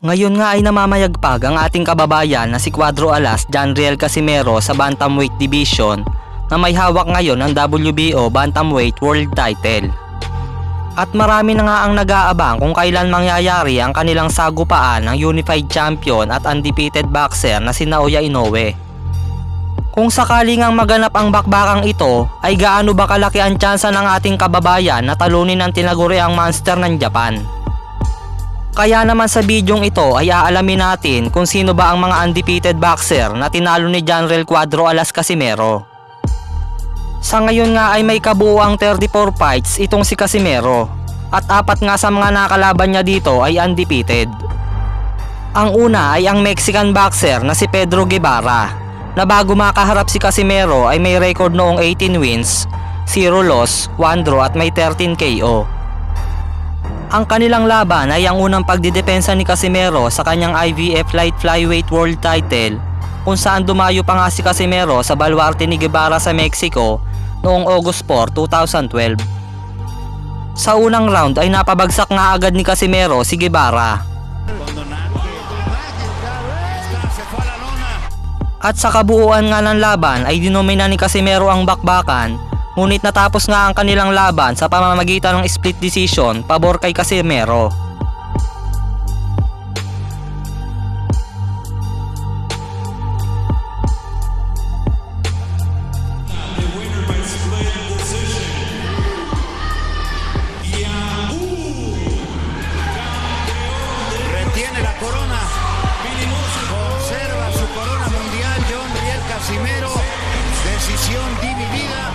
Ngayon nga ay namamayagpag ang ating kababayan na si Cuadro Alas Janriel Casimero sa Bantamweight Division na may hawak ngayon ng WBO Bantamweight World Title. At marami na nga ang nag-aabang kung kailan mangyayari ang kanilang sagupaan ng Unified Champion at undefeated boxer na si Naoya Inoue. Kung sakali ngang maganap ang bakbakang ito, ay gaano ba kalaki ang tsansa ng ating kababayan na talunin ang tinaguriang monster ng Japan? Kaya naman sa bidyong ito ay aalamin natin kung sino ba ang mga undefeated boxer na tinalo ni Janriel Cuadro Alas Casimero. Sa ngayon nga ay may kabuuang 34 fights itong si Casimero at 4 nga sa mga nakalaban niya dito ay undefeated. Ang una ay ang Mexican boxer na si Pedro Guevara na bago makaharap si Casimero ay may record noong 18 wins, 0 loss, 1 draw at may 13 KO. Ang kanilang laban ay ang unang pagdidepensa ni Casimero sa kanyang IBF Light Flyweight World Title kung saan dumayo pa nga si Casimero sa baluarte ni Guevara sa Mexico noong August 4, 2012. Sa unang round ay napabagsak nga agad ni Casimero si Guevara. At sa kabuuan nga ng laban ay dinomina ni Casimero ang bakbakan. Ngunit natapos nga ang kanilang laban sa pamamagitan ng split decision pabor kay Casimero. Retiene la corona, conserva su corona mundial Janriel Casimero, decisión dividida.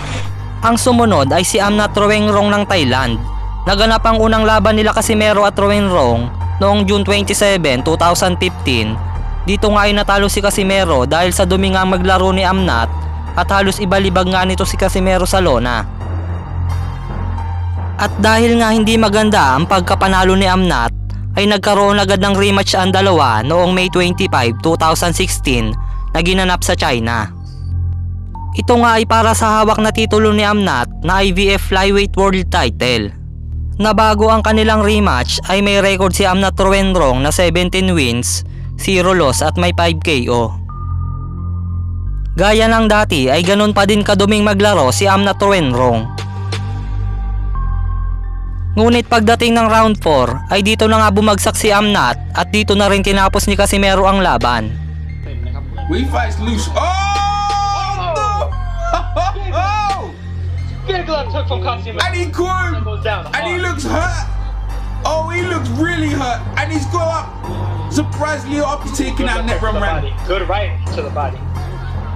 Ang sumunod ay si Amnat Roenrong ng Thailand. Naganap ang unang laban nila Casimero at Roenrong noong June 27, 2015. Dito nga ay natalo si Casimero dahil sa dumi nga maglaro ni Amnat at halos ibalibag nga nito si Casimero sa lona. At dahil nga hindi maganda ang pagkapanalo ni Amnat ay nagkaroon agad ng rematch ang dalawa noong May 25, 2016 na ginanap sa China. Ito nga ay para sa hawak na titulo ni Amnat na IBF Flyweight World Title. Na bago ang kanilang rematch ay may record si Amnat Roenrong na 17 wins, 0 loss at may 5 KO. Gaya ng dati ay ganun pa din kaduming maglaro si Amnat Roenrong. Ngunit pagdating ng round 4 ay dito na nga bumagsak si Amnat at dito na rin tinapos ni Casimero ang laban. We fights loose. Big left hook from Casimero. And he caught him. And he looks hurt. Oh, he looks really hurt. And he's got up. Surprisingly up, he's taking out net run. Good right to the body.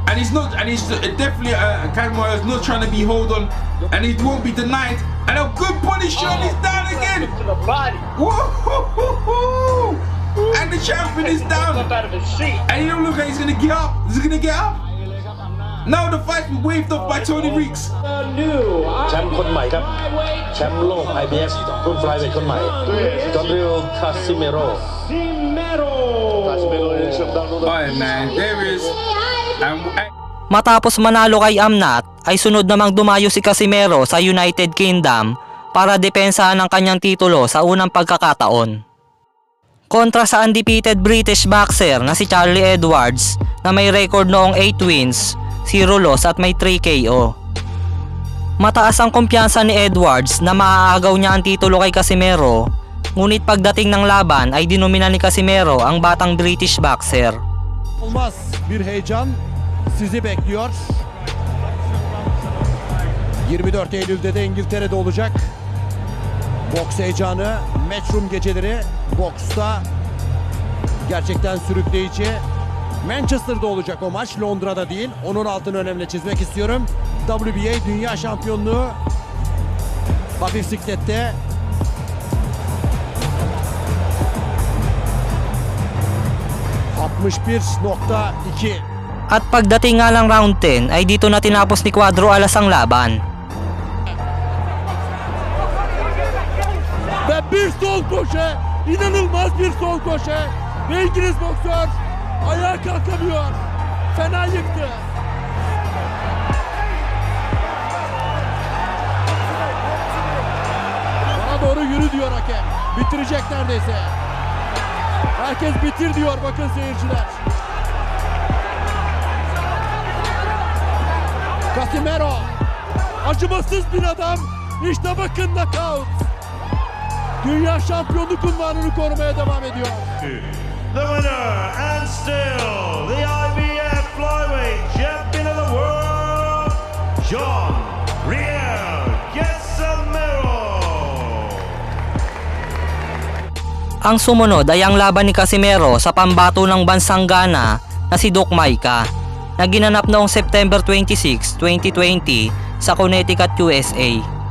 And he's definitely Casimero is not trying to be hold on. And he won't be denied. And a good body shot, he's down again. To the body. Woo-hoo-hoo-hoo. And the champion is down. Up out of his seat. And he don't look like he's gonna get up. Is he gonna get up? Now the fight was waved off by Tony Reeks. แชมป์คนใหม่ครับแชมป์โลก IBF รุ่นฟลายเวทคนใหม่จอห์นริโอ คาซิเมโร Alright man, there is Matapos manalo kay Amnat ay sunod namang dumayo si Casimero sa United Kingdom para depensahan ang kanyang titulo sa unang pagkakataon. Kontra sa undefeated British boxer na si Charlie Edwards na may record noong 8 wins, 0 loss at may 3 KO. Mataas ang kumpiyansa ni Edwards na maaagaw niya ang titulo kay Casimero, ngunit pagdating ng laban ay dinomina ni Casimero ang batang British boxer. Olmaz bir heyecan sizi bekliyor. 24 Eylül'de de İngiltere'de olacak. Boks heyecanı, Matchroom geceleri boksta gerçekten sürükleyici. Manchester'da olacak o maç, Londra'da değil. Onun altını önemli çizmek istiyorum. WBA Dünya Şampiyonluğu hafif siklette. ...61.2. At pagdating nga ng round 10 ay dito na tinapos ni Cuadro Alas ang laban. Ve bir sol koşe, inanılmaz bir sol koşe. Ve İngiliz boksör ayağa kalkamıyor. Fena yıktı. Bana doğru yürü diyor hakem. Bitirecek neredeyse. Herkes bitir diyor bakın seyirciler. Casimero. Acımasız bir adam. İşte bakın knockout. Dünya şampiyonluk unvanını korumaya devam ediyor. The winner and still the IBF Flyweight Champion of the World, John Riel Casimero. Ang sumunod ay ang laban ni Casimero sa pambato ng bansang Ghana na si Doc Maika na ginanap noong September 26, 2020 sa Connecticut, USA.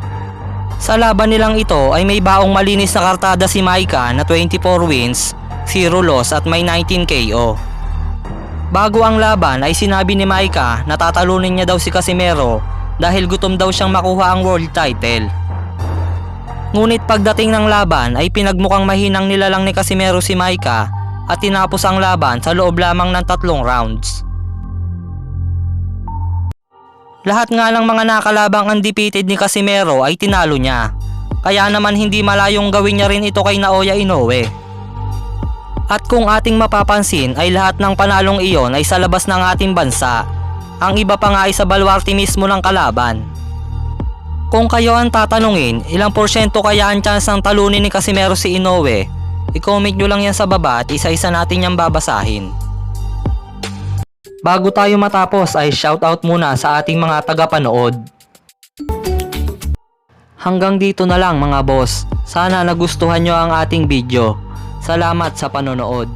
Sa laban nilang ito ay may baong malinis na kartada si Maika na 24 wins, 0 loss at may 19 KO. Bago ang laban ay sinabi ni Maika na tatalunin niya daw si Casimero dahil gutom daw siyang makuha ang world title. Ngunit pagdating ng laban ay pinagmukhang mahinang nilalang ni Casimero si Maika at tinapos ang laban sa loob lamang ng 3 rounds. Lahat nga ng mga nakalabang undefeated ni Casimero ay tinalo niya. Kaya naman hindi malayong gawin niya rin ito kay Naoya Inoue. At kung ating mapapansin ay lahat ng panalong iyon ay sa labas ng ating bansa. Ang iba pa nga ay sa baluarte mismo ng kalaban. Kung kayo ang tatanungin, ilang porsyento kaya ang chance ng talunin ni Casimero si Inoue? I-comment nyo lang yan sa baba at isa-isa natin yung babasahin. Bago tayo matapos ay shoutout muna sa ating mga tagapanood. Hanggang dito na lang mga boss. Sana nagustuhan nyo ang ating video. Salamat sa panonood.